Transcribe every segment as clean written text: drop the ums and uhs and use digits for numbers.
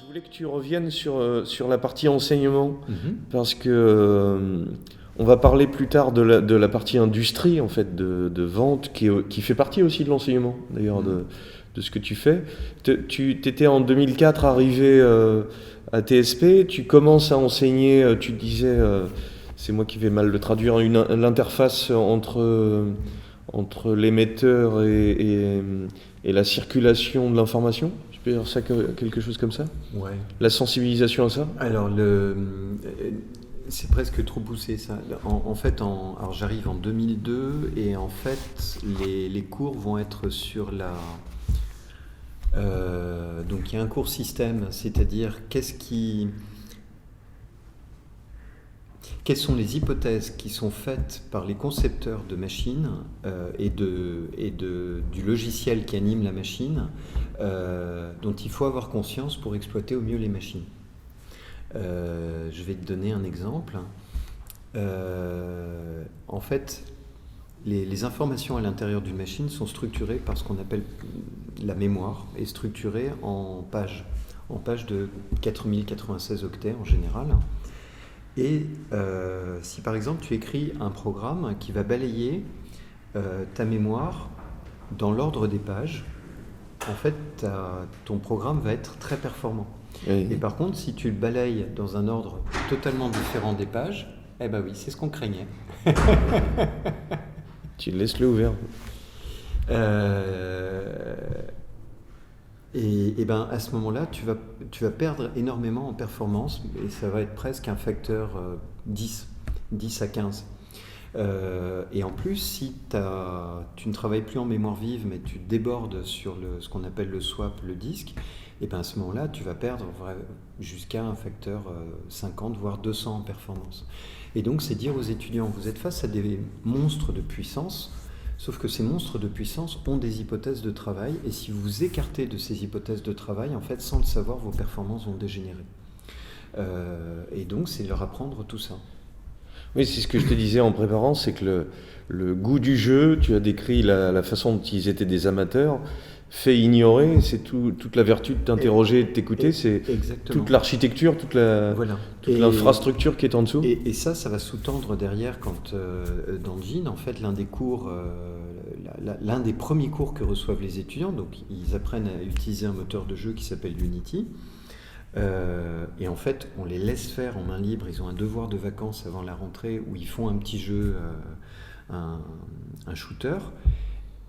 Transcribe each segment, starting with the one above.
voulais que tu reviennes sur la partie enseignement, parce que on va parler plus tard de la partie industrie, en fait, de vente, qui fait partie aussi de l'enseignement, d'ailleurs, de ce que tu fais. Tu étais en 2004 arrivé à TSP, tu commences à enseigner, tu disais, c'est moi qui vais mal le traduire, l'interface entre l'émetteur et la circulation de l'information. Je peux dire ça quelque chose comme ça ? Ouais. La sensibilisation à ça ? Alors, c'est presque trop poussé ça. En fait, alors j'arrive en 2002 et en fait, les cours vont être sur la... donc il y a un cours système, c'est-à-dire quelles sont les hypothèses qui sont faites par les concepteurs de machines et du logiciel qui anime la machine, dont il faut avoir conscience pour exploiter au mieux les machines. Je vais te donner un exemple. En fait, les informations à l'intérieur d'une machine sont structurées par ce qu'on appelle la mémoire, et structurée en pages de 4096 octets en général. Et si par exemple tu écris un programme qui va balayer ta mémoire dans l'ordre des pages, en fait ton programme va être très performant. Oui. Et par contre, si tu le balayes dans un ordre totalement différent des pages, eh ben oui, c'est ce qu'on craignait. Tu laisses-le ouvert. Et ben à ce moment-là, tu vas perdre énormément en performance et ça va être presque un facteur 10 à 15. Et en plus, si tu ne travailles plus en mémoire vive, mais tu débordes sur ce qu'on appelle le swap, le disque, et ben à ce moment-là, tu vas perdre jusqu'à un facteur 50, voire 200 en performance. Et donc, c'est dire aux étudiants, vous êtes face à des monstres de puissance, sauf que ces monstres de puissance ont des hypothèses de travail, et si vous vous écartez de ces hypothèses de travail, en fait, sans le savoir, vos performances vont dégénérer. Et donc, c'est leur apprendre tout ça. Oui, c'est ce que je te disais en préparant, c'est que le goût du jeu, tu as décrit la façon dont ils étaient des amateurs, fait ignorer, c'est toute la vertu de t'interroger et de t'écouter, c'est exactement. Toute l'architecture, toute l'infrastructure qui est en dessous. Et ça va sous-tendre derrière quand dans Gin, en fait, l'un des cours, l'un des premiers cours que reçoivent les étudiants, donc ils apprennent à utiliser un moteur de jeu qui s'appelle Unity. Et en fait, on les laisse faire en main libre. Ils ont un devoir de vacances avant la rentrée où ils font un petit jeu, un shooter.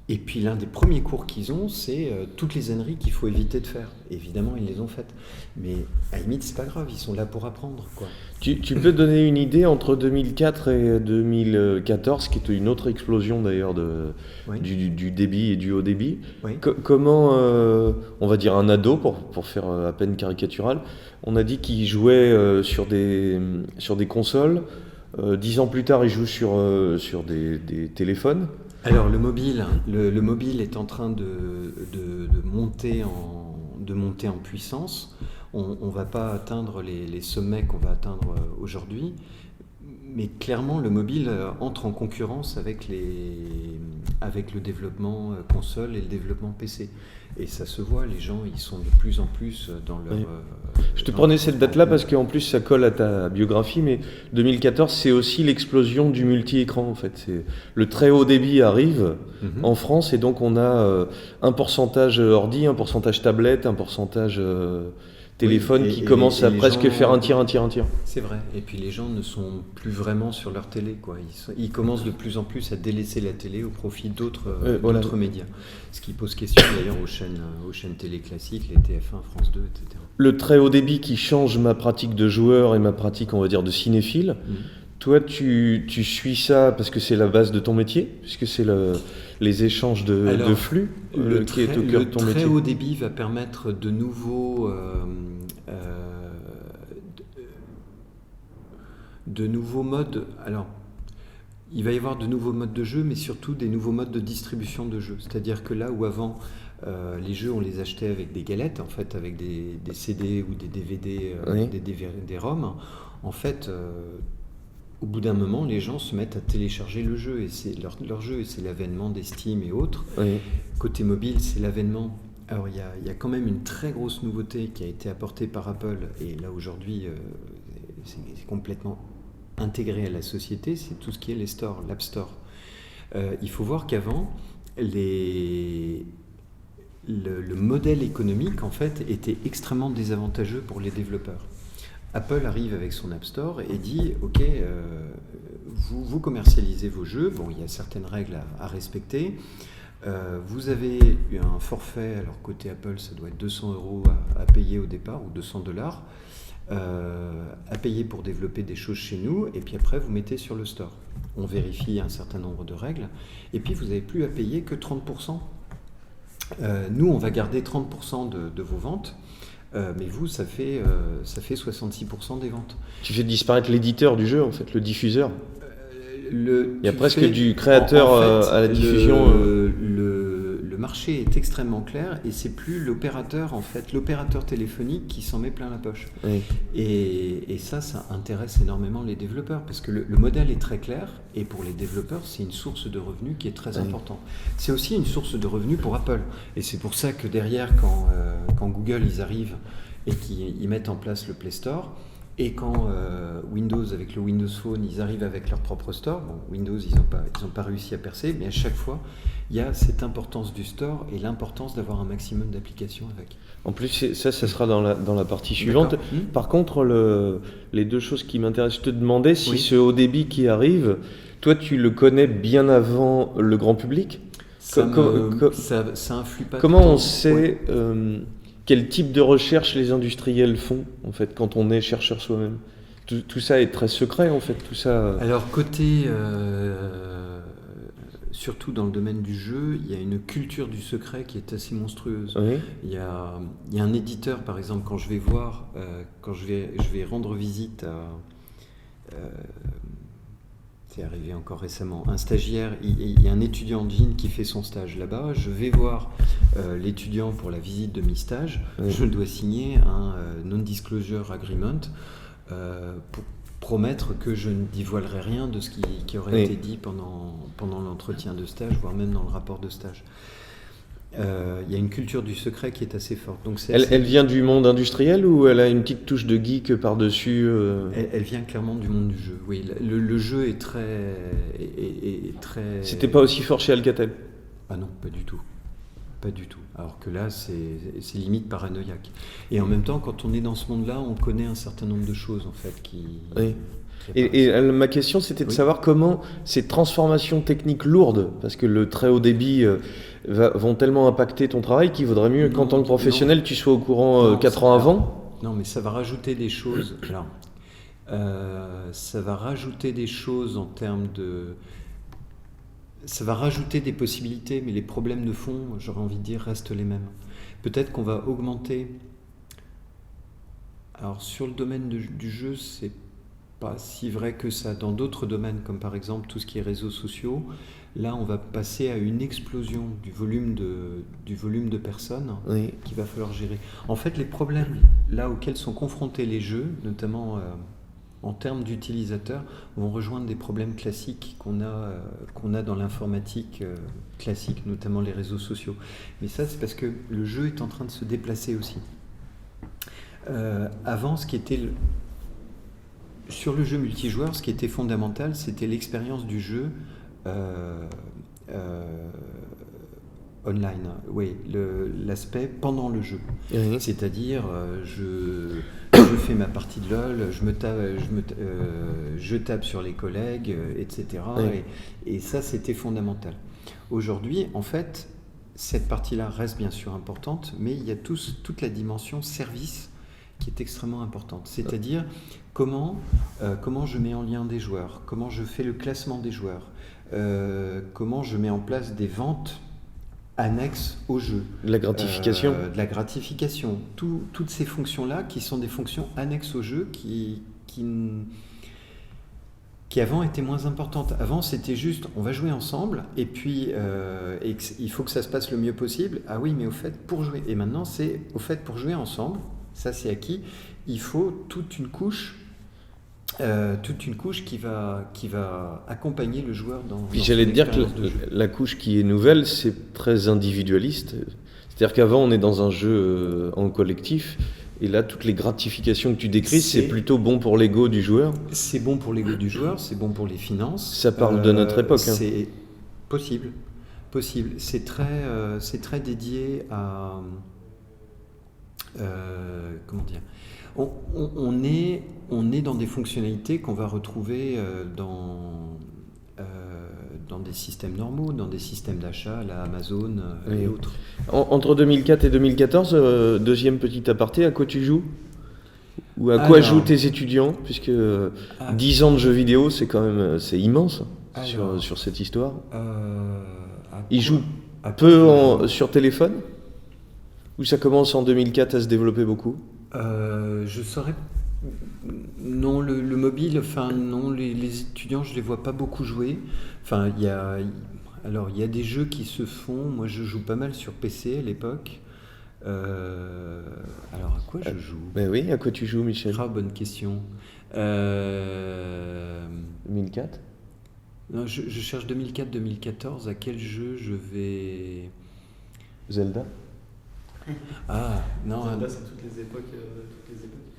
Et puis l'un des premiers cours qu'ils ont, c'est toutes les âneries qu'il faut éviter de faire. Évidemment, ils les ont faites. Mais à la limite, c'est pas grave, ils sont là pour apprendre, quoi. Tu peux donner une idée entre 2004 et 2014, qui était une autre explosion d'ailleurs du débit et du haut débit. Oui. Comment, on va dire un ado, pour faire à peine caricatural, on a dit qu'il jouait sur des consoles. 10 ans plus tard, il joue sur des téléphones. Alors le mobile est en train de monter en puissance. On va pas atteindre les sommets qu'on va atteindre aujourd'hui, mais clairement le mobile entre en concurrence avec le développement console et le développement PC. Et ça se voit, les gens ils sont de plus en plus dans leur... Je te prenais cette date-là parce qu'en plus ça colle à ta biographie, mais 2014 c'est aussi l'explosion du multi-écran en fait. Le très haut débit arrive en France et donc on a un pourcentage ordi, un pourcentage tablette, un pourcentage téléphone qui commence à presque faire un tir. C'est vrai, et puis les gens ne sont plus vraiment sur leur télé, quoi. Ils commencent de plus en plus à délaisser la télé au profit d'autres médias. Ce qui pose question d'ailleurs aux chaînes télé classiques, les TF1, France 2, etc. Le très haut débit qui change ma pratique de joueur et ma pratique, on va dire, de cinéphile. Toi, tu suis ça parce que c'est la base de ton métier, puisque c'est les échanges de flux qui est au cœur de ton métier. Le très haut débit va permettre de nouveaux modes. Alors, il va y avoir de nouveaux modes de jeu, mais surtout des nouveaux modes de distribution de jeux. C'est-à-dire que là où avant, les jeux, on les achetait avec des galettes, en fait, avec des CD ou des DVD, des ROM. En fait, au bout d'un moment, les gens se mettent à télécharger le jeu, et c'est leur jeu, et c'est l'avènement des Steam et autres. Oui. Côté mobile, c'est l'avènement Alors, il y a quand même une très grosse nouveauté qui a été apportée par Apple, et là aujourd'hui, c'est complètement intégré à la société, c'est tout ce qui est les stores, l'App Store. Il faut voir qu'avant, le modèle économique, en fait, était extrêmement désavantageux pour les développeurs. Apple arrive avec son App Store et dit « Ok, vous commercialisez vos jeux, bon, il y a certaines règles à respecter. Vous avez un forfait, alors côté Apple, ça doit être 200 € à payer au départ, ou $200, à payer pour développer des choses chez nous, et puis après, vous mettez sur le store. On vérifie un certain nombre de règles, et puis vous n'avez plus à payer que 30%. Nous, on va garder 30% de vos ventes, mais vous, ça fait 66% des ventes. Tu fais disparaître l'éditeur du jeu, en fait, le diffuseur. Il y a presque fais, du créateur en fait, à la diffusion. Le marché est extrêmement clair et c'est plus l'opérateur, en fait, l'opérateur téléphonique qui s'en met plein la poche. Oui. Et ça intéresse énormément les développeurs parce que le modèle est très clair et pour les développeurs, c'est une source de revenus qui est très importante. C'est aussi une source de revenus pour Apple. Et c'est pour ça que derrière, quand Google ils arrivent et qu'ils mettent en place le Play Store, et quand Windows, avec le Windows Phone, ils arrivent avec leur propre store, bon, Windows, ils n'ont pas réussi à percer, mais à chaque fois, il y a cette importance du store et l'importance d'avoir un maximum d'applications avec. En plus, ça sera dans la partie suivante. Par contre, les deux choses qui m'intéressent, je te demandais si ce haut débit qui arrive, toi, tu le connais bien avant le grand public ? Ça influe pas. Comment on sait quel type de recherche les industriels font, en fait, quand on est chercheur soi-même ? Tout ça est très secret, en fait, tout ça... Alors, côté... surtout dans le domaine du jeu, il y a une culture du secret qui est assez monstrueuse. Oui. Il y a un éditeur, par exemple, quand je vais voir, quand je vais rendre visite à... c'est arrivé encore récemment, un stagiaire, il y a un étudiant en jean qui fait son stage là-bas, je vais voir l'étudiant pour la visite de mi-stage, je dois signer un non-disclosure agreement pour promettre que je ne dévoilerai rien de ce qui aurait été dit pendant l'entretien de stage, voire même dans le rapport de stage. Il y a une culture du secret qui est assez forte. Donc elle vient du monde industriel ou elle a une petite touche de geek par-dessus elle vient clairement du monde du jeu. Oui, le jeu est très... C'était pas aussi fort chez Alcatel ? Ah non, pas du tout. Pas du tout. Alors que là, c'est limite paranoïaque. Et en même temps, quand on est dans ce monde-là, on connaît un certain nombre de choses en fait qui... Oui. Et ma question, c'était de savoir comment ces transformations techniques lourdes, parce que le très haut débit vont tellement impacter ton travail qu'il vaudrait mieux qu'en tant que professionnel, tu sois au courant 4 ans avant. Non, mais ça va rajouter des choses. Alors, ça va rajouter des choses en termes de... Ça va rajouter des possibilités, mais les problèmes de fond, j'aurais envie de dire, restent les mêmes. Peut-être qu'on va augmenter... Alors, sur le domaine du jeu, c'est pas si vrai que ça. Dans d'autres domaines, comme par exemple tout ce qui est réseaux sociaux, là on va passer à une explosion du volume de personnes qu'il va falloir gérer. En fait, les problèmes là auxquels sont confrontés les jeux, notamment en termes d'utilisateurs, vont rejoindre des problèmes classiques qu'on a dans l'informatique classique, notamment les réseaux sociaux. Mais ça, c'est parce que le jeu est en train de se déplacer aussi. Avant, ce qui était... Sur le jeu multijoueur, ce qui était fondamental, c'était l'expérience du jeu online. Oui, l'aspect pendant le jeu. C'est-à-dire, je fais ma partie de LoL, je tape sur les collègues, etc. Et ça, c'était fondamental. Aujourd'hui, en fait, cette partie-là reste bien sûr importante, mais il y a toute la dimension service qui est extrêmement importante. C'est-à-dire comment je mets en lien des joueurs, comment je fais le classement des joueurs, comment je mets en place des ventes annexes au jeu. De la gratification. De la gratification. Toutes ces fonctions-là qui sont des fonctions annexes au jeu qui avant étaient moins importantes. Avant, c'était juste, on va jouer ensemble, et puis il faut que ça se passe le mieux possible. Ah oui, mais au fait, pour jouer. Et maintenant, c'est au fait, pour jouer ensemble, ça c'est acquis, il faut toute une couche toute une couche qui va accompagner le joueur dans Puis dans j'allais son te dire que expérience de jeu. la couche qui est nouvelle, c'est très individualiste. C'est-à-dire qu'avant, on est dans un jeu en collectif, et là, toutes les gratifications que tu décris, c'est plutôt bon pour l'ego du joueur. C'est bon pour l'ego du joueur, c'est bon pour les finances. Ça parle de notre époque, hein. C'est possible. C'est très dédié à... comment dire, on est dans des fonctionnalités qu'on va retrouver dans des systèmes normaux, dans des systèmes d'achat, la Amazon Oui. et autres. Entre 2004 et 2014, deuxième petit aparté, à quoi tu joues? Ou à quoi Alors, jouent tes étudiants? Puisque 10 ans de jeux vidéo, c'est quand même c'est immense Alors, sur cette histoire. à Ils quoi- jouent à quoi peu je joue sur téléphone? Ou ça commence en 2004 à se développer beaucoup? Je saurais. Non, le mobile, enfin non, les étudiants, je les vois pas beaucoup jouer. Enfin, alors il y a des jeux qui se font. Moi, je joue pas mal sur PC à l'époque. Alors à quoi je joue? Ben oui, à quoi tu joues, Michel? Ah, bonne question. 2004? Non, je cherche 2004-2014. À quel jeu je vais? Zelda? Ah non. Zelda, c'est toutes les époques.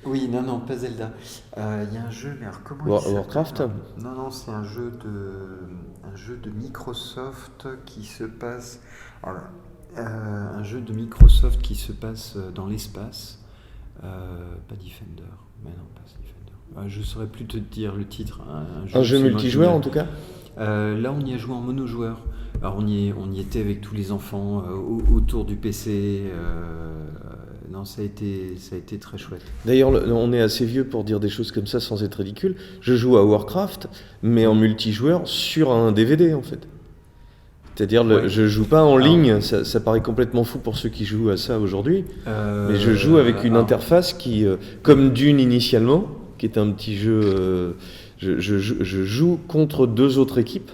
Oui, non, pas Zelda. Il y a un jeu, mais alors comment il s'appelle? Warcraft? Non, c'est un jeu de Microsoft qui se passe. Voilà. Un jeu de Microsoft qui se passe dans l'espace. Pas Defender. Mais non, pas Defender. Je saurais plus te dire le titre. Un jeu absolument multijoueur génial. en tout cas? Là, on y a joué en monojoueur. Alors, on y était avec tous les enfants autour du PC. Non, ça a été très chouette. D'ailleurs, on est assez vieux pour dire des choses comme ça sans être ridicule. Je joue à Warcraft, mais en multijoueur sur un DVD en fait. C'est-à-dire, Ouais. je joue pas en ligne, ça paraît complètement fou pour ceux qui jouent à ça aujourd'hui, mais je joue avec une interface qui, comme Dune initialement, qui est un petit jeu, je joue contre deux autres équipes.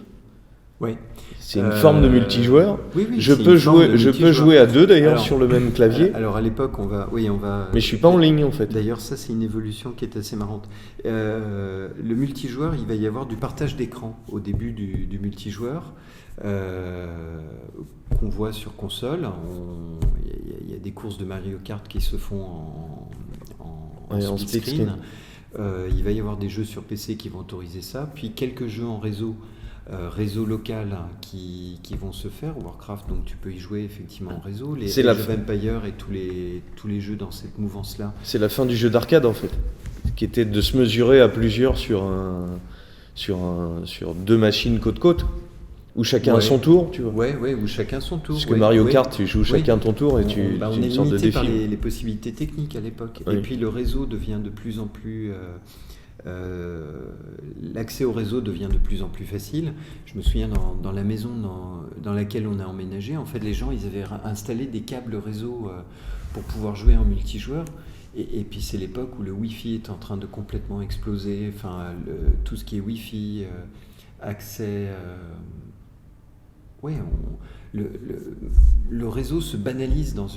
Ouais. C'est une forme de multijoueur. Oui, Je c'est peux une forme de jouer multijoueur. à deux d'ailleurs Alors, sur le même clavier, Alors à l'époque, on va. mais je suis pas en ligne en fait. D'ailleurs, ça c'est une évolution qui est assez marrante. Le multijoueur, il va y avoir du partage d'écran au début du multijoueur qu'on voit sur console. Il y a des courses de Mario Kart qui se font en Ouais, en split split screen. screen. Il va y avoir des jeux sur PC qui vont autoriser ça, puis quelques jeux en réseau local qui vont se faire. Warcraft, donc tu peux y jouer effectivement en réseau. Les C'est Age la of fin. Empires et tous les jeux dans cette mouvance-là. C'est la fin du jeu d'arcade en fait, qui était de se mesurer à plusieurs sur deux machines côte à côte, où chacun a Ouais. son tour, tu vois. Ouais, où chacun son tour. Parce que ouais, Mario ouais. Kart, tu joues chacun ton tour et On c'est est une sorte de limité par défi. les possibilités techniques à l'époque. Oui. Et puis le réseau devient de plus en plus... l'accès au réseau devient de plus en plus facile. Je me souviens dans la maison dans laquelle on a emménagé, en fait les gens ils avaient installé des câbles réseau pour pouvoir jouer en multijoueur. Et puis c'est l'époque où le Wi-Fi est en train de complètement exploser. Enfin, tout ce qui est Wi-Fi, accès... le réseau se banalise dans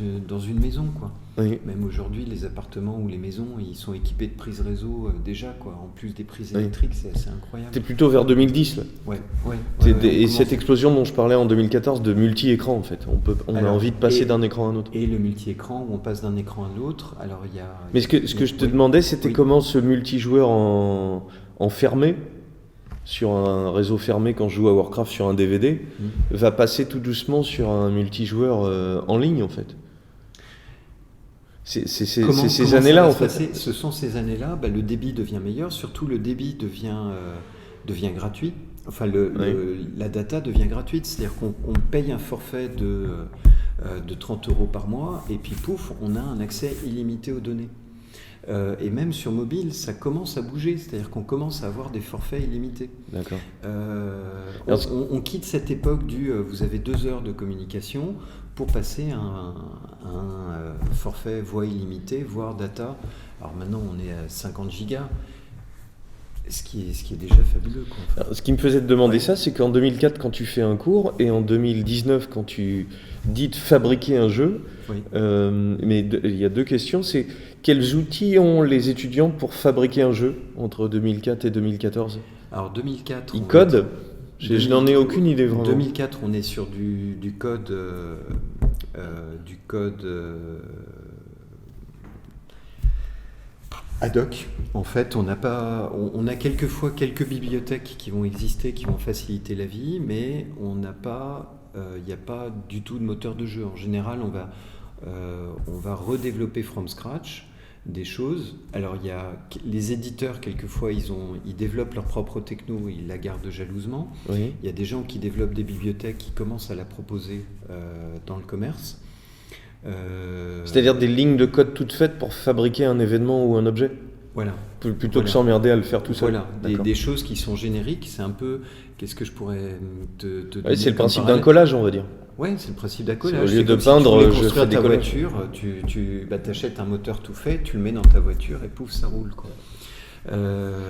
une maison, quoi. Oui. Même aujourd'hui, les appartements ou les maisons, ils sont équipés de prises réseau déjà, quoi. En plus des prises Oui. électriques, c'est assez incroyable. T'es plutôt vers 2010 là. Ouais, Et on cette commence- explosion dont je parlais en 2014 de multi-écran en fait. On a Alors, envie de passer et- d'un écran à un autre. Et le multi-écran, où on passe d'un écran à l'autre. Alors, il y a... Mais ce que je te Oui. demandais, c'était Oui. comment ce multijoueur en fermé, sur un réseau fermé quand je joue à Warcraft sur un DVD, va passer tout doucement sur un multijoueur en ligne en fait. C'est ces Comment années-là ça va en se fait. passer Ce sont ces années-là, le débit devient meilleur, surtout le débit devient gratuit. Enfin, la data devient gratuite, c'est-à-dire qu'on paye un forfait de 30 € par mois, et puis pouf, on a un accès illimité aux données. Et même sur mobile, ça commence à bouger, c'est-à-dire qu'on commence à avoir des forfaits illimités. D'accord. On quitte cette époque vous avez 2 heures de communication pour passer à un forfait voix illimitée, voire data. Alors maintenant, on est à 50 gigas, ce qui est déjà fabuleux, quoi, en fait. Alors, ce qui me faisait te demander Ouais. ça, c'est qu'en 2004, quand tu fais un cours, et en 2019, quand tu dis de fabriquer un jeu, Oui. mais il y a deux questions. C'est quels outils ont les étudiants pour fabriquer un jeu entre 2004 et 2014 ? Alors 2004... Ils codent ? Je n'en ai aucune idée vraiment. 2004, on est sur du code... ad hoc. En fait, on a quelquefois quelques bibliothèques qui vont exister, qui vont faciliter la vie, mais on n'a pas... il n'y a pas du tout de moteur de jeu. En général, on va redévelopper from scratch des choses. Alors, il y a les éditeurs, quelquefois, ils développent leur propre techno, ils la gardent jalousement. Oui. Il y a des gens qui développent des bibliothèques qui commencent à la proposer dans le commerce. C'est-à-dire des lignes de code toutes faites pour fabriquer un événement ou un objet ? Voilà. Plutôt que s'emmerder à le faire tout seul. Voilà, des choses qui sont génériques, c'est un peu... Qu'est-ce que je pourrais te donner c'est le comme principe parallèle ? d'un collage, on va dire. Ouais, c'est le principe d'un collage. Au lieu de comme peindre, si tu voulais je construire fais des ta collages. voiture, tu achètes un moteur tout fait, tu le mets dans ta voiture et pouf, ça roule, quoi.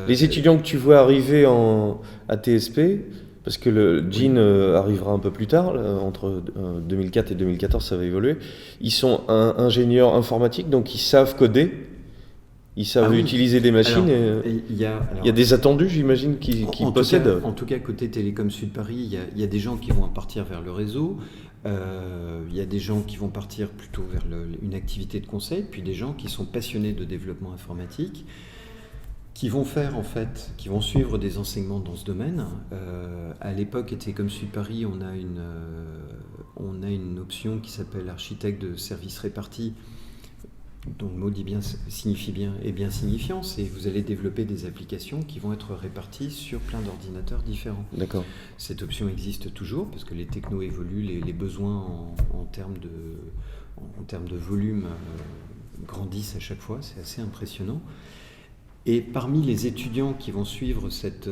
Les étudiants que tu vois arriver à TSP, parce que le Gene arrivera un peu plus tard, entre 2004 et 2014, ça va évoluer, ils sont ingénieurs informatiques, donc ils savent coder, ils savent utiliser des machines. Il y a des attendus, j'imagine, qui possèdent. En tout cas, côté Télécom Sud Paris, il y a des gens qui vont partir vers le réseau, il y a des gens qui vont partir plutôt vers une activité de conseil, puis des gens qui sont passionnés de développement informatique, qui vont qui vont suivre des enseignements dans ce domaine. À l'époque, Télécom Sud Paris, on a une option qui s'appelle architecte de services répartis, dont le mot signifie bien et bien signifiant, c'est vous allez développer des applications qui vont être réparties sur plein d'ordinateurs différents. D'accord. Cette option existe toujours parce que les technos évoluent, les besoins en termes de volume grandissent à chaque fois, c'est assez impressionnant. Et parmi les étudiants qui vont suivre cette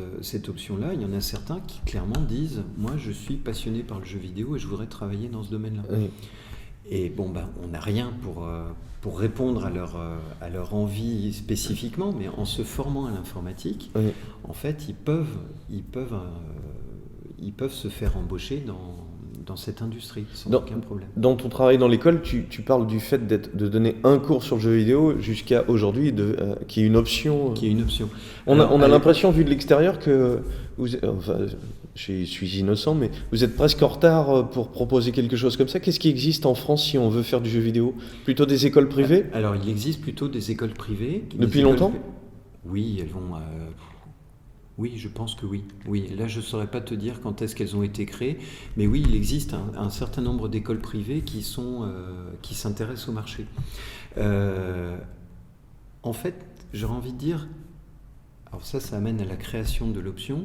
option-là, il y en a certains qui clairement disent « Moi, je suis passionné par le jeu vidéo et je voudrais travailler dans ce domaine-là. Oui. » Et bon, on n'a rien pour répondre à leur envie spécifiquement, mais en se formant à l'informatique, oui. En fait, ils peuvent se faire embaucher dans cette industrie sans aucun problème. Dans ton travail dans l'école, tu parles du fait de donner un cours sur le jeu vidéo jusqu'à aujourd'hui, qui est une option. Qui est une option. On a l'impression, vu de l'extérieur, que je suis innocent, mais vous êtes presque en retard pour proposer quelque chose comme ça. Qu'est-ce qui existe en France si on veut faire du jeu vidéo ? Plutôt des écoles privées ? Alors, il existe plutôt des écoles privées. Depuis longtemps ? Oui, elles vont... Oui, je pense que oui. Là, je ne saurais pas te dire quand est-ce qu'elles ont été créées, mais oui, il existe un certain nombre d'écoles privées qui s'intéressent au marché. En fait, j'aurais envie de dire, alors ça amène à la création de l'option.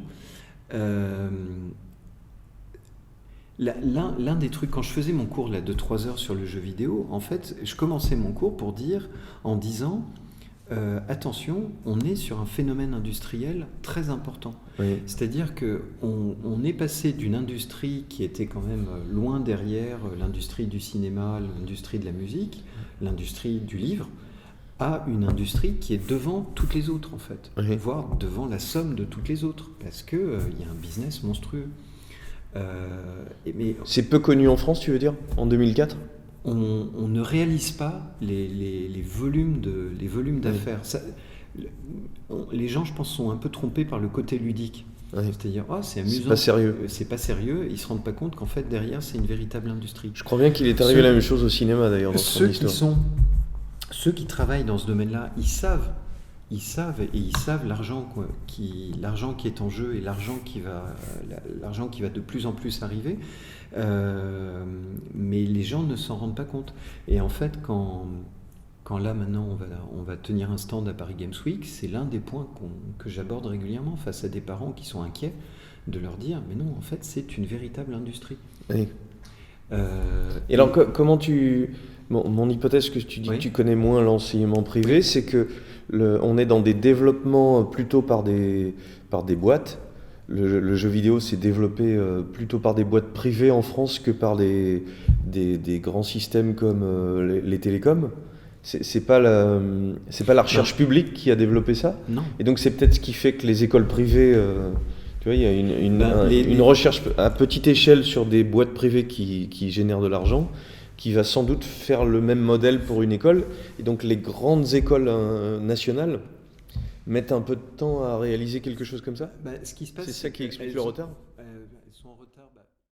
L'un des trucs, quand je faisais mon cours là, de 3 heures sur le jeu vidéo, en fait, je commençais mon cours en disant... attention, on est sur un phénomène industriel très important. Oui. C'est-à-dire qu'on est passé d'une industrie qui était quand même loin derrière l'industrie du cinéma, l'industrie de la musique, l'industrie du livre, à une industrie qui est devant toutes les autres, en fait, oui. Voire devant la somme de toutes les autres, parce qu'il y a un business monstrueux. Mais c'est peu connu en France, tu veux dire, en 2004 ? On ne réalise pas les volumes d'affaires. Ça, les gens, je pense, sont un peu trompés par le côté ludique. Oui. C'est-à-dire, c'est amusant. C'est pas sérieux. C'est pas sérieux. Ils se rendent pas compte qu'en fait, derrière, c'est une véritable industrie. Je crois bien qu'il est arrivé la même chose au cinéma, d'ailleurs, dans son histoire. Ceux qui travaillent dans ce domaine-là, ils savent l'argent qui est en jeu et l'argent qui va de plus en plus arriver. Mais les gens ne s'en rendent pas compte. Et en fait, quand là maintenant on va tenir un stand à Paris Games Week, c'est l'un des points que j'aborde régulièrement face à des parents qui sont inquiets, de leur dire mais non, en fait c'est une véritable industrie. Oui. Et alors comment mon hypothèse que tu dis oui. Que tu connais moins l'enseignement privé, oui. C'est que on est dans des développements plutôt par des boîtes. Le jeu vidéo s'est développé plutôt par des boîtes privées en France que par des grands systèmes comme les télécoms. C'est pas la recherche publique qui a développé ça. Non. Et donc c'est peut-être ce qui fait que les écoles privées, tu vois, il y a une recherche à petite échelle sur des boîtes privées qui génèrent de l'argent, qui va sans doute faire le même modèle pour une école. Et donc les grandes écoles nationales mettent un peu de temps à réaliser quelque chose comme ça. Ce qui se passe, c'est ça qui explique le retard. Elles sont en retard.